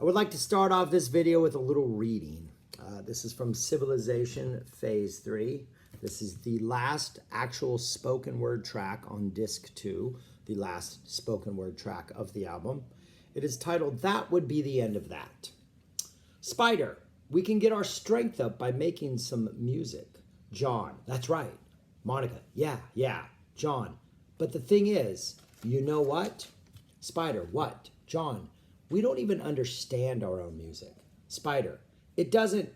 I would like to start off this video with a little reading. This is from Civilization Phase III. This is the last actual spoken word track on disc 2, the last spoken word track of the album. It is titled, That Would Be the End of That. Spider, we can get our strength up by making some music. John, that's right. Monica, yeah, John. But the thing is, you know what? Spider, what? John, we don't even understand our own music. Spider, it doesn't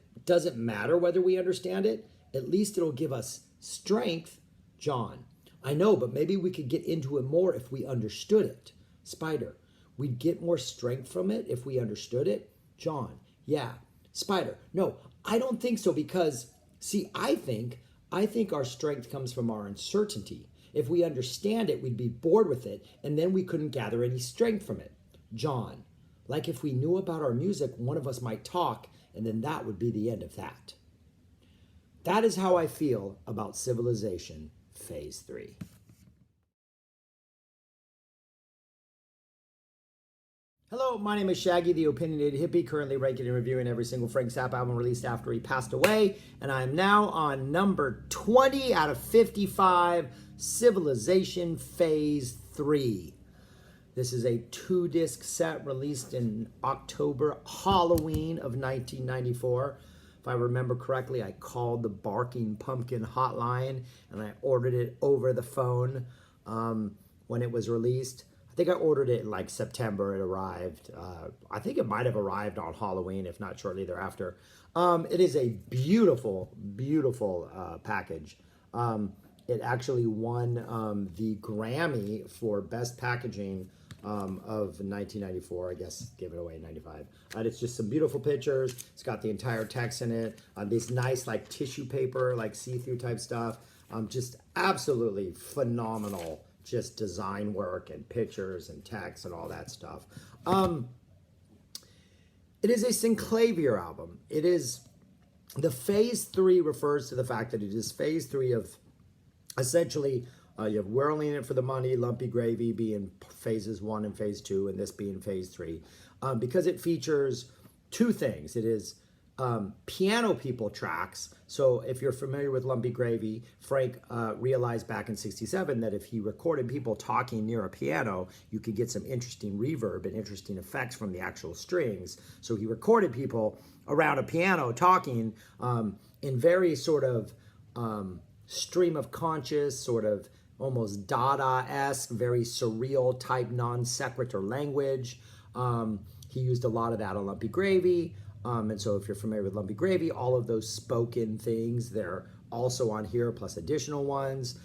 matter whether we understand it. At least it'll give us strength. John, I know, but maybe we could get into it more if we understood it. Spider, we'd get more strength from it if we understood it. John, yeah. Spider, no, I don't think so because, see, I think our strength comes from our uncertainty. If we understand it, we'd be bored with it, and then we couldn't gather any strength from it. John, like if we knew about our music, one of us might talk, and then that would be the end of that. That is how I feel about Civilization Phase III. Hello, my name is Shaggy, the opinionated hippie, currently ranking and reviewing every single Frank Zappa album released after he passed away, and I am now on number 20 out of 55, Civilization Phase III. This is a 2-disc set released in October, Halloween of 1994. If I remember correctly, I called the Barking Pumpkin hotline and I ordered it over the phone when it was released. I think I ordered it in like September. It arrived. I think it might have arrived on Halloween, if not shortly thereafter. It is a beautiful, beautiful package. It actually won the Grammy for Best Packaging of 1994. I guess gave it away in 95. It's just some beautiful pictures. It's got the entire text in it. This nice like tissue paper, like see-through type stuff. Just absolutely phenomenal. Just design work and pictures and text and all that stuff. It is a Synclavier album. It is, the Phase 3 refers to the fact that it is Phase 3 of essentially, you have Whirling It for the Money, Lumpy Gravy being phases 1 and phase 2, and this being phase 3. Because it features two things. It is piano people tracks. So if you're familiar with Lumpy Gravy, Frank realized back in '67 that if he recorded people talking near a piano, you could get some interesting reverb and interesting effects from the actual strings. So he recorded people around a piano talking in very sort of stream of conscious, sort of almost Dada-esque, very surreal type non sequitur language. He used a lot of that on Lumpy Gravy. And so if you're familiar with Lumpy Gravy, all of those spoken things, they're also on here, plus additional ones.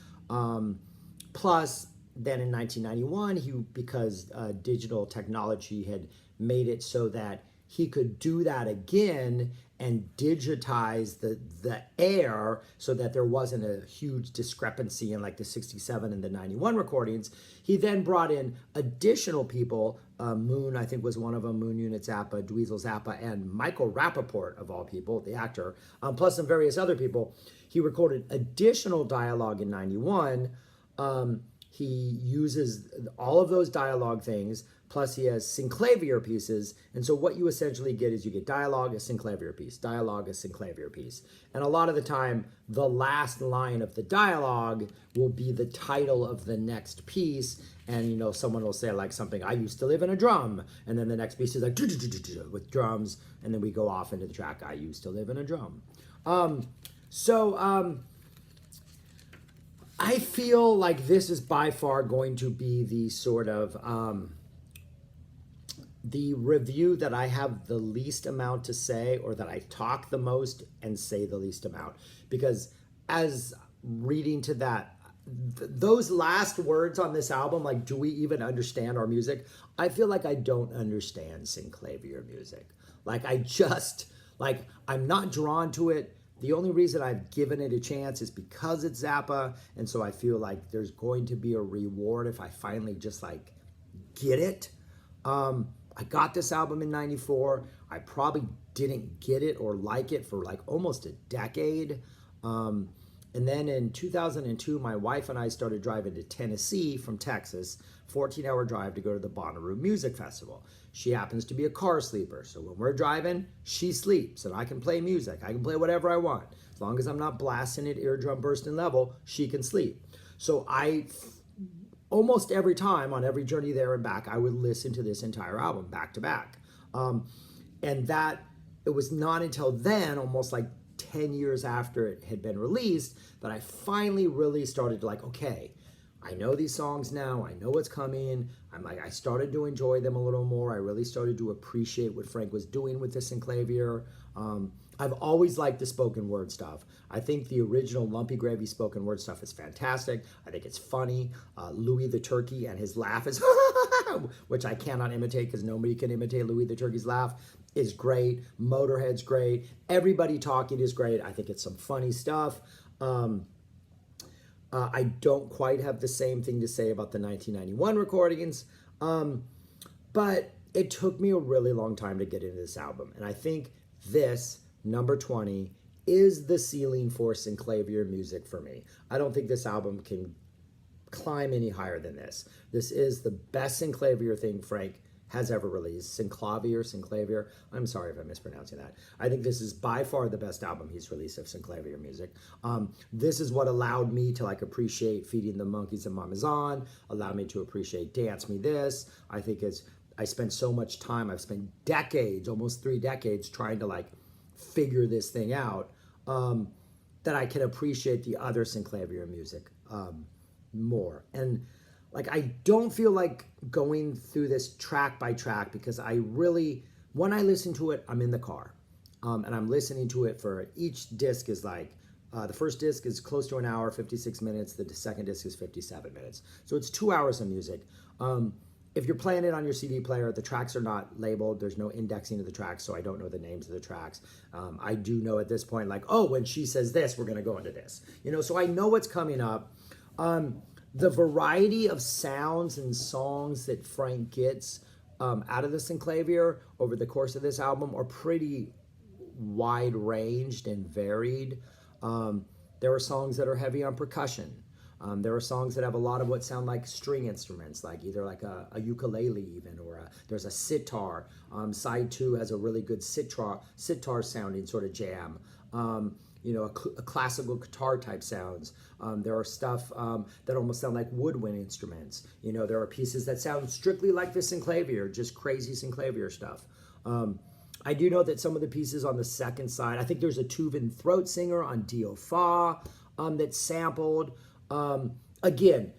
Plus, then in 1991, because digital technology had made it so that he could do that again and digitize the air so that there wasn't a huge discrepancy in like the 67 and the 91 recordings. He then brought in additional people. Moon, I think, was one of them. Moon Unit Zappa, Dweezil Zappa, and Michael Rappaport, of all people, the actor, plus some various other people. He recorded additional dialogue in 91. He uses all of those dialogue things, plus he has Synclavier pieces. And so what you essentially get is you get dialogue, a Synclavier piece, dialogue, a Synclavier piece. And a lot of the time, the last line of the dialogue will be the title of the next piece. And, you know, someone will say like something, I used to live in a drum. And then the next piece is like with drums. And then we go off into the track, I used to live in a drum. I feel like this is by far going to be the sort of the review that I have the least amount to say, or that I talk the most and say the least amount. Because as reading to that, those last words on this album, like, do we even understand our music? I feel like I don't understand Synclavier music. Like, I'm not drawn to it. The only reason I've given it a chance is because it's Zappa, and so I feel like there's going to be a reward if I finally just like get it. I got this album in '94. I probably didn't get it or like it for like almost a decade. And then in 2002, my wife and I started driving to Tennessee from Texas, 14-hour drive to go to the Bonnaroo Music Festival. She happens to be a car sleeper, so when we're driving, she sleeps, and I can play music. I can play whatever I want. As long as I'm not blasting at eardrum bursting level, she can sleep. So almost every time on every journey there and back, I would listen to this entire album back to back. And that, it was not until then, almost like 10 years after it had been released, that I finally really started to like, okay, I know these songs now, I know what's coming. I started to enjoy them a little more. I really started to appreciate what Frank was doing with the Synclavier. I've always liked the spoken word stuff. I think the original Lumpy Gravy spoken word stuff is fantastic. I think it's funny. Louis the Turkey and his laugh is, which I cannot imitate because nobody can imitate Louis the Turkey's laugh, is great. Motorhead's great. Everybody Talking is great. I think it's some funny stuff. I don't quite have the same thing to say about the 1991 recordings, but it took me a really long time to get into this album. And I think this, number 20, is the ceiling for Synclavier music for me. I don't think this album can climb any higher than this. This is the best Synclavier thing Frank has ever released. Synclavier. I'm sorry if I'm mispronouncing that. I think this is by far the best album he's released of Synclavier music. This is what allowed me to like appreciate Feeding the Monkeys and Mamazon, allowed me to appreciate Dance Me This. I think I spent so much time, I've spent decades, almost 3 decades, trying to like figure this thing out, that I can appreciate the other Synclavier music more. And like, I don't feel like going through this track by track because I really, when I listen to it, I'm in the car. And I'm listening to it for, each disc is like, the first disc is close to an hour, 56 minutes. The second disc is 57 minutes. So it's 2 hours of music. If you're playing it on your CD player, the tracks are not labeled. There's no indexing of the tracks, so I don't know the names of the tracks. I do know at this point, like, oh, when she says this, we're going to go into this. You know, so I know what's coming up. The variety of sounds and songs that Frank gets out of the Synclavier over the course of this album are pretty wide-ranged and varied. There are songs that are heavy on percussion. There are songs that have a lot of what sound like string instruments, like either like a ukulele even, or there's a sitar. Side 2 has a really good sitar sounding sort of jam. You know, a classical guitar type sounds. There are stuff that almost sound like woodwind instruments. You know, there are pieces that sound strictly like the Synclavier, just crazy Synclavier stuff. I do know that some of the pieces on the second side, I think there's a Tuvan throat singer on Dio Fa that's sampled. Again,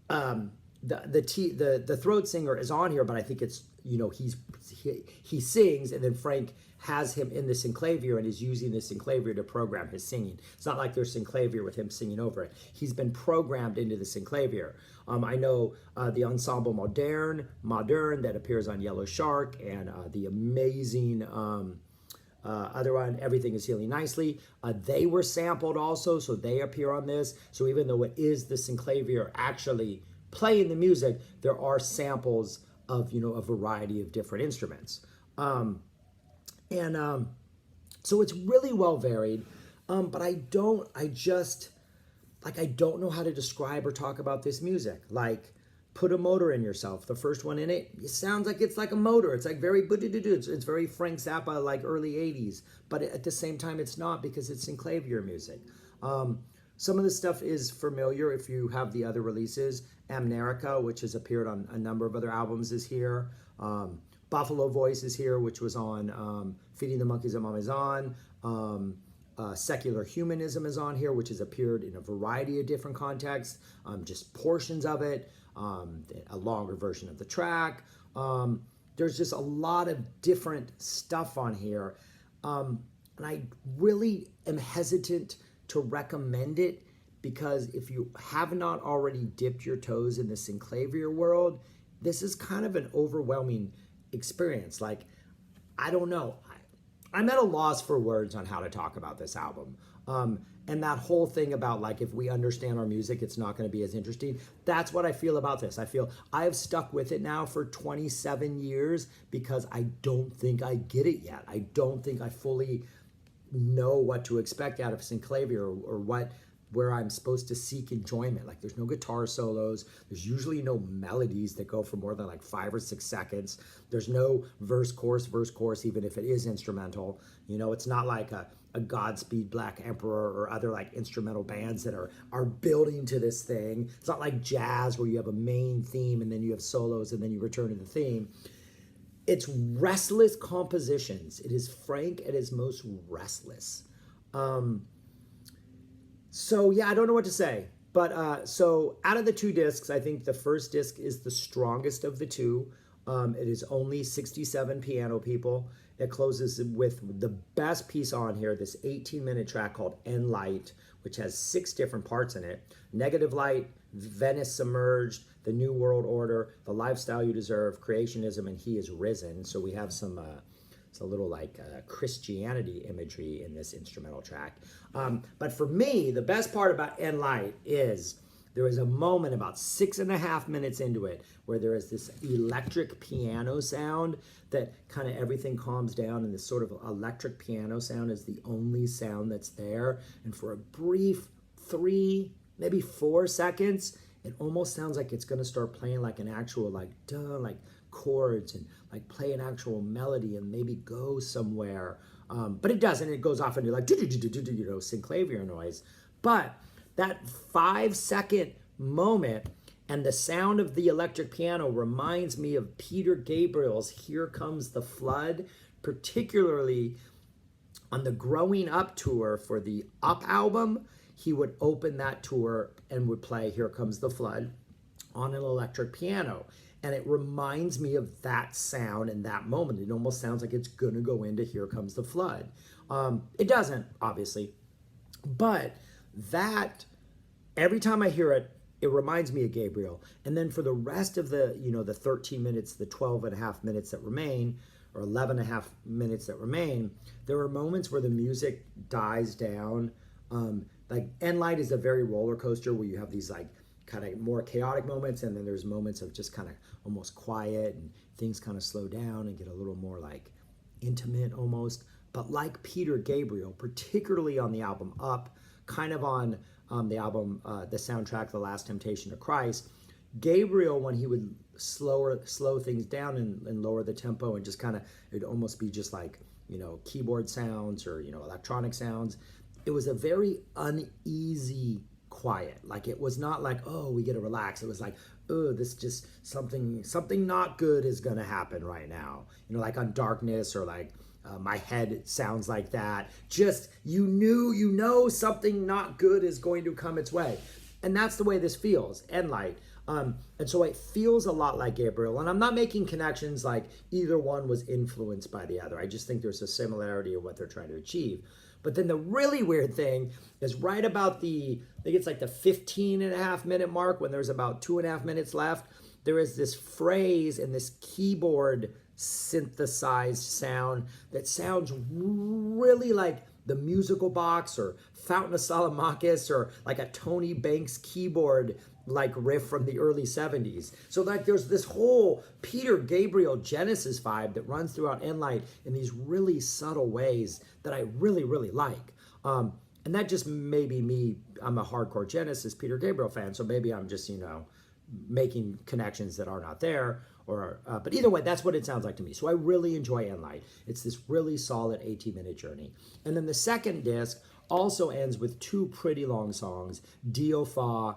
the throat singer is on here, but I think it's, you know, he sings, and then Frank has him in the Synclavier and is using the Synclavier to program his singing. It's not like there's Synclavier with him singing over it. He's been programmed into the Synclavier. I know the Ensemble Modern that appears on Yellow Shark, and the amazing other one, Everything is Healing Nicely. They were sampled also, so they appear on this. So even though it is the Synclavier actually playing the music, there are samples of, you know, a variety of different instruments. So it's really well varied, but I don't know how to describe or talk about this music. Like, Put a Motor in Yourself, the first one in it, it sounds like it's like a motor. It's like very, it's very Frank Zappa, like early 80s, but at the same time it's not, because it's Synclavier music. Some of the stuff is familiar if you have the other releases. Amnerica, which has appeared on a number of other albums, is here. Buffalo Voice is here, which was on Feeding the Monkeys and Mamazon. Secular Humanism is on here, which has appeared in a variety of different contexts, just portions of it, a longer version of the track. There's just a lot of different stuff on here. And I really am hesitant to recommend it, because if you have not already dipped your toes in the Synclavier world, this is kind of an overwhelming experience. Like, I don't know. I'm at a loss for words on how to talk about this album. And that whole thing about, like, if we understand our music, it's not going to be as interesting. That's what I feel about this. I feel I have stuck with it now for 27 years because I don't think I get it yet. I don't think I fully know what to expect out of Synclavier or where I'm supposed to seek enjoyment. Like there's no guitar solos. There's usually no melodies that go for more than like 5 or 6 seconds. There's no verse, chorus, even if it is instrumental. You know, it's not like a Godspeed Black Emperor or other like instrumental bands that are building to this thing. It's not like jazz where you have a main theme and then you have solos and then you return to the theme. It's restless compositions. It is Frank at his most restless. So yeah, I don't know what to say. But so out of the 2 discs, I think the first disc is the strongest of the 2. It is only 67 piano people. It closes with the best piece on here, this 18-minute track called End Light, which has 6 different parts in it. Negative Light, Venice Submerged, The New World Order, The Lifestyle You Deserve, Creationism, and He Is Risen. So we have some it's a little like Christianity imagery in this instrumental track. But for me, the best part about End Light is there is a moment about 6.5 minutes into it where there is this electric piano sound that kind of everything calms down, and this sort of electric piano sound is the only sound that's there. And for a brief 3, maybe 4 seconds, it almost sounds like it's gonna start playing like an actual like chords and like play an actual melody and maybe go somewhere. But it doesn't. It goes off into like Synclavier noise. But that 5-second moment and the sound of the electric piano reminds me of Peter Gabriel's Here Comes the Flood, particularly on the Growing Up tour for the Up album. He would open that tour and would play Here Comes the Flood on an electric piano. And it reminds me of that sound and that moment. It almost sounds like it's gonna go into Here Comes the Flood. It doesn't, obviously. But that, every time I hear it, it reminds me of Gabriel. And then for the rest of the, the 13 minutes, the 12.5 minutes that remain, or 11.5 minutes that remain, there are moments where the music dies down. Like End Light is a very roller coaster where you have these like kind of more chaotic moments, and then there's moments of just kind of almost quiet and things kind of slow down and get a little more like intimate almost. But like Peter Gabriel, particularly on the album Up, kind of on the album, the soundtrack, The Last Temptation of Christ, Gabriel, when he would slow things down and lower the tempo and just kind of, it'd almost be just like, keyboard sounds or, electronic sounds. It was a very uneasy quiet. Like it was not like, oh, we get to relax. It was like, oh, this just something not good is gonna happen right now. Like on Darkness or like My Head sounds like that. Just you know something not good is going to come its way. And that's the way this feels, End Light. And so it feels a lot like Gabriel. And I'm not making connections like either one was influenced by the other. I just think there's a similarity of what they're trying to achieve. But then the really weird thing is right about I think it's like the 15.5 minute mark when there's about 2.5 minutes left, there is this phrase in this keyboard synthesized sound that sounds really like the Musical Box or Fountain of Salamakis or like a Tony Banks keyboard like riff from the early 70s. So like there's this whole Peter Gabriel Genesis vibe that runs throughout End Light in these really subtle ways that I really, really like. And that just maybe me, I'm a hardcore Genesis Peter Gabriel fan, so maybe I'm just, making connections that are not there. But either way, that's what it sounds like to me. So I really enjoy End Light. It's this really solid 18-minute journey. And then the second disc also ends with 2 pretty long songs, Dio Fa,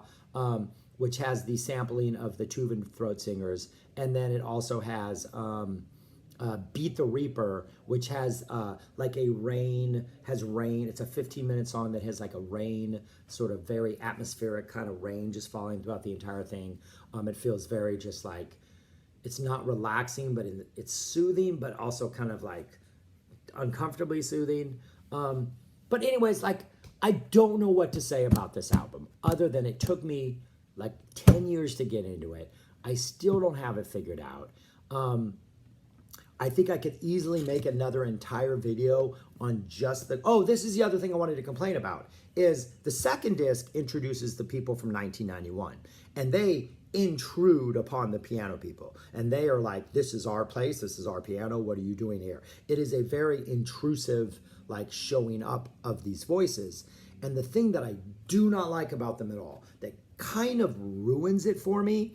which has the sampling of the Tuvan throat singers, and then it also has Beat the Reaper, which has like rain. It's a 15-minute song that has like a rain, sort of very atmospheric kind of rain just falling throughout the entire thing. It feels very just like, it's not relaxing, but it's soothing, but also kind of like uncomfortably soothing. But anyways, like, I don't know what to say about this album other than it took me like 10 years to get into it. I still don't have it figured out. I think I could easily make another entire video on just this is the other thing I wanted to complain about, is the second disc introduces the people from 1991. And they intrude upon the piano people. And they are like, this is our place, this is our piano, what are you doing here? It is a very intrusive, like, showing up of these voices. And the thing that I do not like about them at all, that kind of ruins it for me,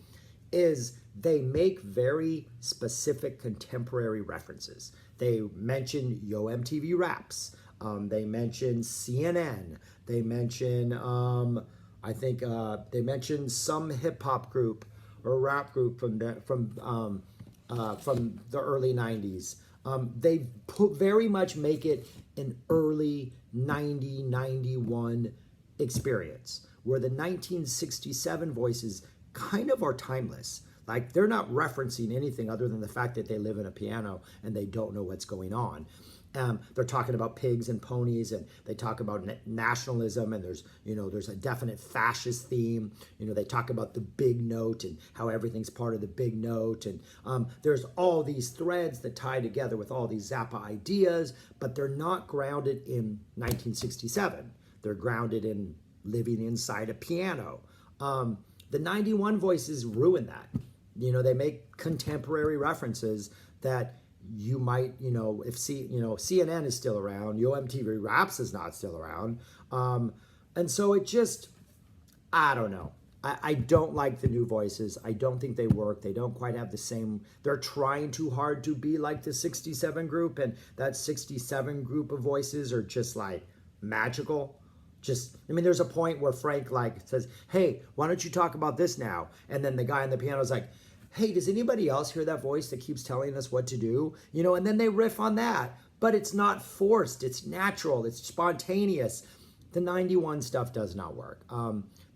is they make very specific contemporary references. They mention Yo MTV Raps. They mention CNN. They mention, they mention some hip hop group or rap group from the early '90s. They very much make it an early 91 experience, where the 1967 voices kind of are timeless. Like, they're not referencing anything other than the fact that they live in a piano and they don't know what's going on. They're talking about pigs and ponies, and they talk about nationalism, and there's a definite fascist theme. They talk about the big note and how everything's part of the big note, and there's all these threads that tie together with all these Zappa ideas, but they're not grounded in 1967. They're grounded in living inside a piano. The 91 voices ruin that. They make contemporary references that you might, if CNN is still around, Yo MTV Raps is not still around. And so it just, I don't know. I don't like the new voices. I don't think they work. They don't quite have the same, they're trying too hard to be like the 67 group, and that 67 group of voices are just like magical. There's a point where Frank says, hey, why don't you talk about this now? And then the guy on the piano is like, hey, does anybody else hear that voice that keeps telling us what to do? And then they riff on that. But it's not forced. It's natural. It's spontaneous. The 91 stuff does not work.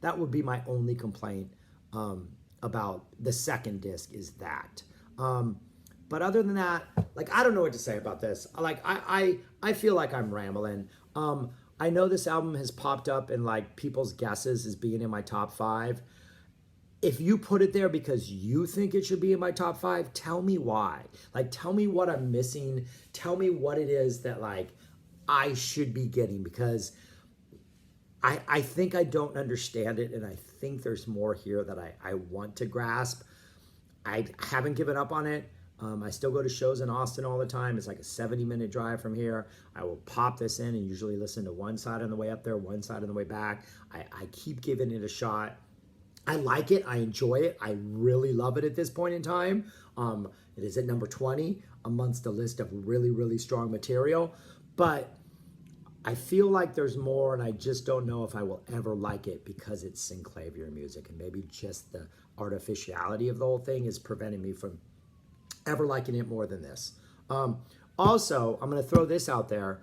That would be my only complaint about the second disc, is that. But other than that, I don't know what to say about this. I feel like I'm rambling. I know this album has popped up in people's guesses as being in my top 5. If you put it there because you think it should be in my top 5, tell me why. Tell me what I'm missing. Tell me what it is that I should be getting, because I think I don't understand it, and I think there's more here that I want to grasp. I haven't given up on it. I still go to shows in Austin all the time. It's like a 70-minute drive from here. I will pop this in and usually listen to one side on the way up there, one side on the way back. I keep giving it a shot. I like it. I enjoy it. I really love it at this point in time. It is at number 20 amongst a list of really, really strong material. But I feel like there's more, and I just don't know if I will ever like it because it's Synclavier music, and maybe just the artificiality of the whole thing is preventing me from ever liking it more than this. Also, I'm going to throw this out there.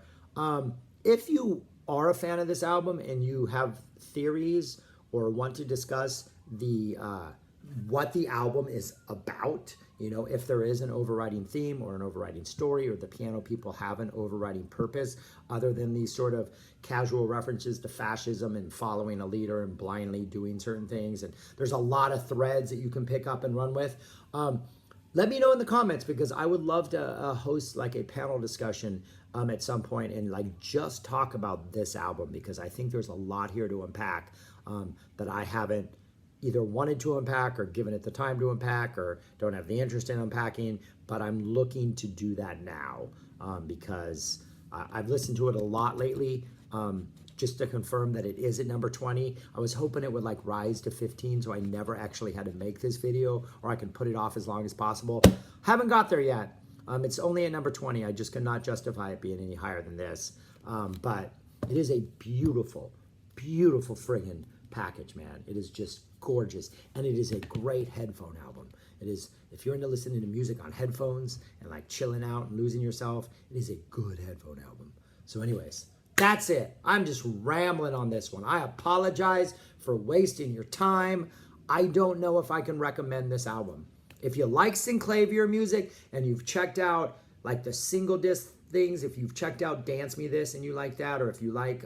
If you are a fan of this album and you have theories or want to discuss what the album is about, if there is an overriding theme or an overriding story, or the piano people have an overriding purpose other than these sort of casual references to fascism and following a leader and blindly doing certain things, and there's a lot of threads that you can pick up and run with, let me know in the comments, because I would love to host a panel discussion at some point and just talk about this album, because I think there's a lot here to unpack that I haven't either wanted to unpack or given it the time to unpack or don't have the interest in unpacking, but I'm looking to do that now because I've listened to it a lot lately. Just to confirm that it is at number 20. I was hoping it would rise to 15, so I never actually had to make this video, or I can put it off as long as possible. Haven't got there yet. It's only at number 20. I just cannot justify it being any higher than this. But it is a beautiful, beautiful friggin' package, man. It is just gorgeous, and it is a great headphone album. It is, if you're into listening to music on headphones and chilling out and losing yourself, it is a good headphone album. So anyways, that's it. I'm just rambling on this one. I apologize for wasting your time. I don't know if I can recommend this album. If you like Synclavier music and you've checked out the single disc things, if you've checked out Dance Me This and you like that, or if you like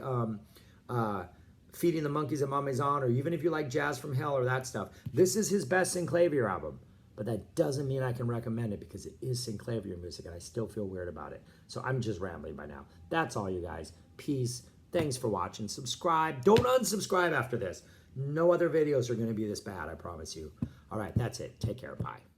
Feeding the Monkeys at Maison, or even if you like Jazz from Hell or that stuff, this is his best Synclavier album. But that doesn't mean I can recommend it, because it is Synclavier music and I still feel weird about it. So I'm just rambling by now. That's all, you guys. Peace. Thanks for watching. Subscribe. Don't unsubscribe after this. No other videos are going to be this bad, I promise you. All right, that's it. Take care. Bye.